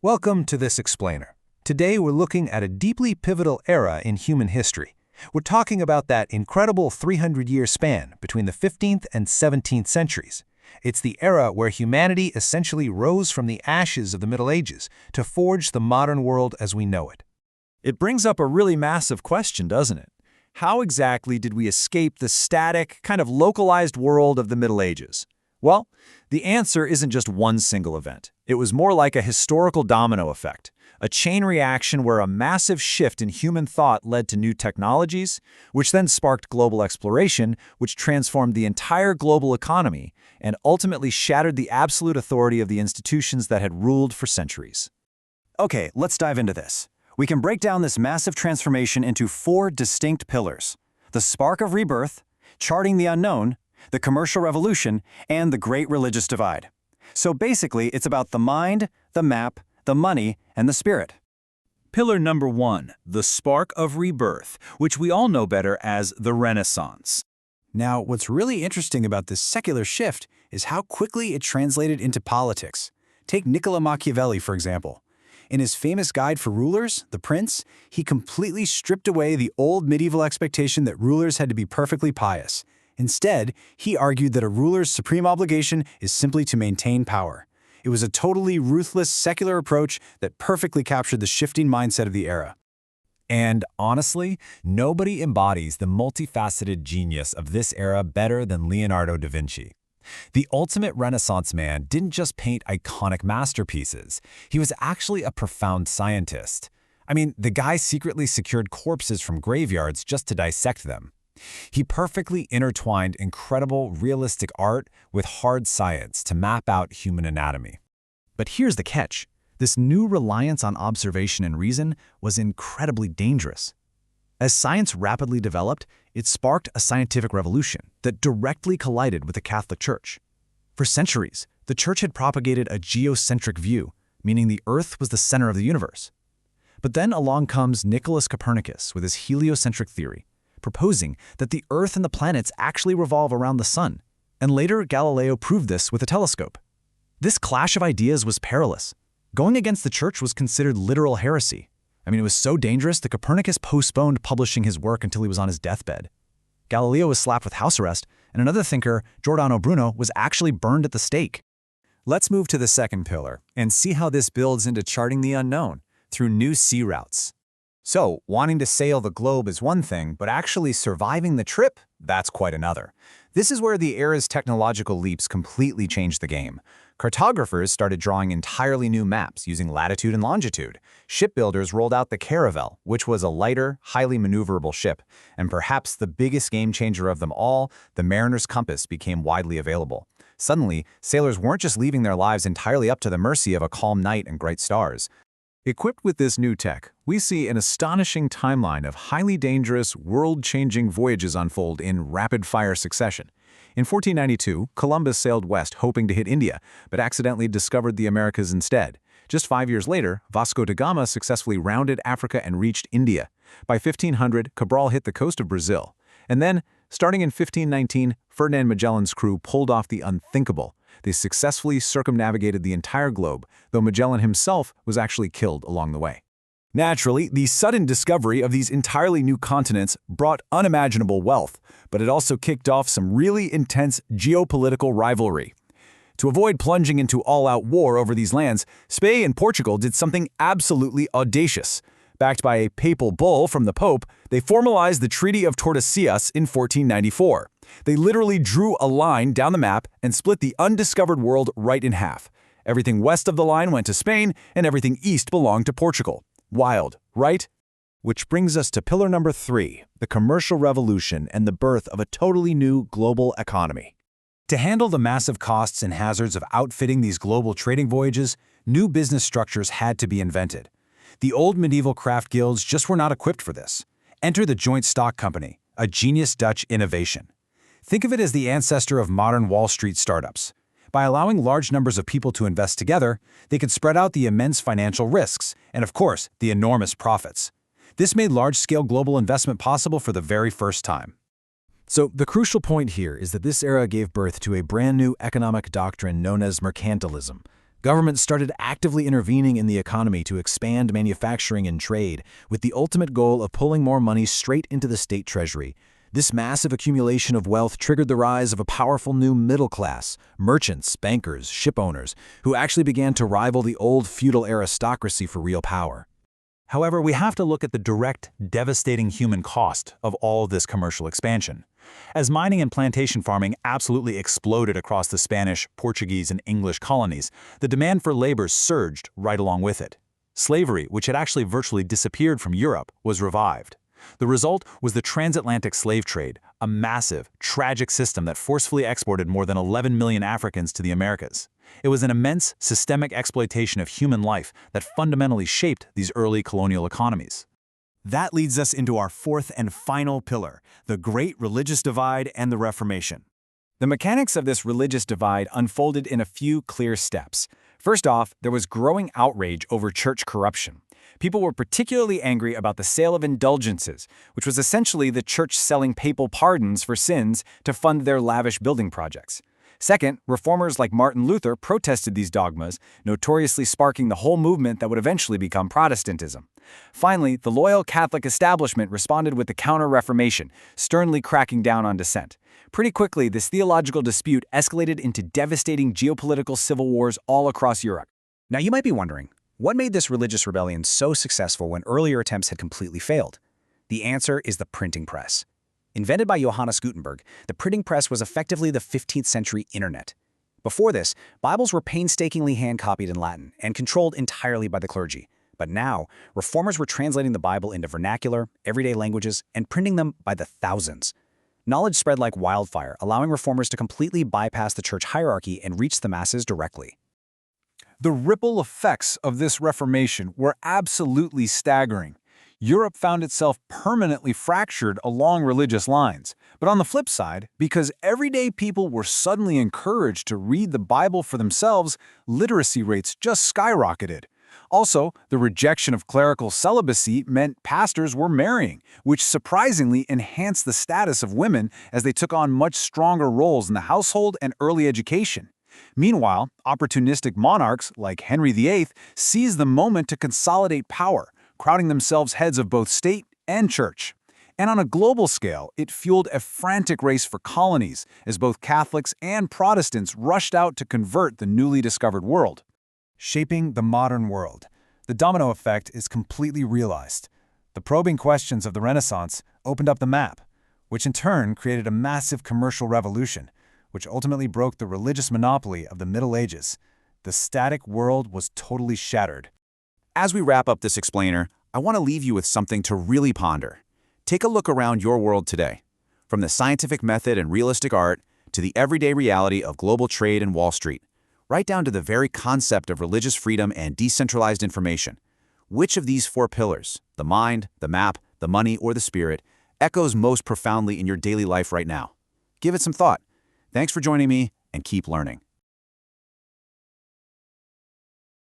Welcome to this explainer. Today we're looking at a deeply pivotal era in human history. We're talking about that incredible 300-year span between the 15th and 17th centuries. It's the era where humanity essentially rose from the ashes of the Middle Ages to forge the modern world as we know it. It brings up a really massive question, doesn't it? How exactly did we escape the static, kind of localized world of the Middle Ages? Well, the answer isn't just one single event. It was more like a historical domino effect, a chain reaction where a massive shift in human thought led to new technologies, which then sparked global exploration, which transformed the entire global economy and ultimately shattered the absolute authority of the institutions that had ruled for centuries. Okay, let's dive into this. We can break down this massive transformation into four distinct pillars: the spark of rebirth, charting the unknown, the commercial revolution, and the great religious divide. So basically, it's about the mind, the map, the money, and the spirit. Pillar number 1, the spark of rebirth, which we all know better as the Renaissance. Now, what's really interesting about this secular shift is how quickly it translated into politics. Take Niccolo Machiavelli, for example. In his famous guide for rulers, The Prince, he completely stripped away the old medieval expectation that rulers had to be perfectly pious. Instead, he argued that a ruler's supreme obligation is simply to maintain power. It was a totally ruthless, secular approach that perfectly captured the shifting mindset of the era. And honestly, nobody embodies the multifaceted genius of this era better than Leonardo da Vinci. The ultimate Renaissance man didn't just paint iconic masterpieces. He was actually a profound scientist. I mean, the guy secretly secured corpses from graveyards just to dissect them. He perfectly intertwined incredible, realistic art with hard science to map out human anatomy. But here's the catch. This new reliance on observation and reason was incredibly dangerous. As science rapidly developed, it sparked a scientific revolution that directly collided with the Catholic Church. For centuries, the Church had propagated a geocentric view, meaning the Earth was the center of the universe. But then along comes Nicholas Copernicus with his heliocentric theory, proposing that the Earth and the planets actually revolve around the sun, and later Galileo proved this with a telescope. This clash of ideas was perilous. Going against the Church was considered literal heresy. I mean, it was so dangerous that Copernicus postponed publishing his work until he was on his deathbed. Galileo was slapped with house arrest, and another thinker, Giordano Bruno, was actually burned at the stake. Let's move to the second pillar and see how this builds into charting the unknown through new sea routes. So, wanting to sail the globe is one thing, but actually surviving the trip, that's quite another. This is where the era's technological leaps completely changed the game. Cartographers started drawing entirely new maps using latitude and longitude. Shipbuilders rolled out the caravel, which was a lighter, highly maneuverable ship. And perhaps the biggest game changer of them all, the mariner's compass became widely available. Suddenly, sailors weren't just leaving their lives entirely up to the mercy of a calm night and bright stars. Equipped with this new tech, we see an astonishing timeline of highly dangerous, world-changing voyages unfold in rapid-fire succession. In 1492, Columbus sailed west hoping to hit India, but accidentally discovered the Americas instead. Just 5 years later, Vasco da Gama successfully rounded Africa and reached India. By 1500, Cabral hit the coast of Brazil. And then, starting in 1519, Ferdinand Magellan's crew pulled off the unthinkable. They successfully circumnavigated the entire globe, though Magellan himself was actually killed along the way. Naturally, the sudden discovery of these entirely new continents brought unimaginable wealth, but it also kicked off some really intense geopolitical rivalry. To avoid plunging into all-out war over these lands, Spain and Portugal did something absolutely audacious. Backed by a papal bull from the Pope, they formalized the Treaty of Tordesillas in 1494. They literally drew a line down the map and split the undiscovered world right in half. Everything west of the line went to Spain, and everything east belonged to Portugal. Wild, right? Which brings us to pillar number 3, the commercial revolution and the birth of a totally new global economy. To handle the massive costs and hazards of outfitting these global trading voyages, new business structures had to be invented. The old medieval craft guilds just were not equipped for this. Enter the joint stock company, a genius Dutch innovation. Think of it as the ancestor of modern Wall Street startups. By allowing large numbers of people to invest together, they could spread out the immense financial risks and, of course, the enormous profits. This made large-scale global investment possible for the very first time. So the crucial point here is that this era gave birth to a brand new economic doctrine known as mercantilism. Governments started actively intervening in the economy to expand manufacturing and trade, with the ultimate goal of pulling more money straight into the state treasury. This massive accumulation of wealth triggered the rise of a powerful new middle class, merchants, bankers, ship owners, who actually began to rival the old feudal aristocracy for real power. However, we have to look at the direct, devastating human cost of all this commercial expansion. As mining and plantation farming absolutely exploded across the Spanish, Portuguese, and English colonies, the demand for labor surged right along with it. Slavery, which had actually virtually disappeared from Europe, was revived. The result was the transatlantic slave trade, a massive, tragic system that forcefully exported more than 11 million Africans to the Americas. It was an immense, systemic exploitation of human life that fundamentally shaped these early colonial economies. That leads us into our fourth and final pillar, the Great Religious Divide and the Reformation. The mechanics of this religious divide unfolded in a few clear steps. First off, there was growing outrage over church corruption. People were particularly angry about the sale of indulgences, which was essentially the church selling papal pardons for sins to fund their lavish building projects. Second, reformers like Martin Luther protested these dogmas, notoriously sparking the whole movement that would eventually become Protestantism. Finally, the loyal Catholic establishment responded with the Counter-Reformation, sternly cracking down on dissent. Pretty quickly, this theological dispute escalated into devastating geopolitical civil wars all across Europe. Now you might be wondering, what made this religious rebellion so successful when earlier attempts had completely failed? The answer is the printing press. Invented by Johannes Gutenberg, the printing press was effectively the 15th century internet. Before this, Bibles were painstakingly hand-copied in Latin and controlled entirely by the clergy. But now, reformers were translating the Bible into vernacular, everyday languages, and printing them by the thousands. Knowledge spread like wildfire, allowing reformers to completely bypass the church hierarchy and reach the masses directly. The ripple effects of this Reformation were absolutely staggering. Europe found itself permanently fractured along religious lines. But on the flip side, because everyday people were suddenly encouraged to read the Bible for themselves, literacy rates just skyrocketed. Also, the rejection of clerical celibacy meant pastors were marrying, which surprisingly enhanced the status of women as they took on much stronger roles in the household and early education. Meanwhile, opportunistic monarchs like Henry VIII seized the moment to consolidate power, crowding themselves heads of both state and church. And on a global scale, it fueled a frantic race for colonies as both Catholics and Protestants rushed out to convert the newly discovered world. Shaping the modern world. The domino effect is completely realized. The probing questions of the Renaissance opened up the map, which in turn created a massive commercial revolution, which ultimately broke the religious monopoly of the Middle Ages. The static world was totally shattered. As we wrap up this explainer, I want to leave you with something to really ponder. Take a look around your world today. From the scientific method and realistic art to the everyday reality of global trade and Wall Street, right down to the very concept of religious freedom and decentralized information. Which of these four pillars, the mind, the map, the money, or the spirit, echoes most profoundly in your daily life right now? Give it some thought. Thanks for joining me, and keep learning.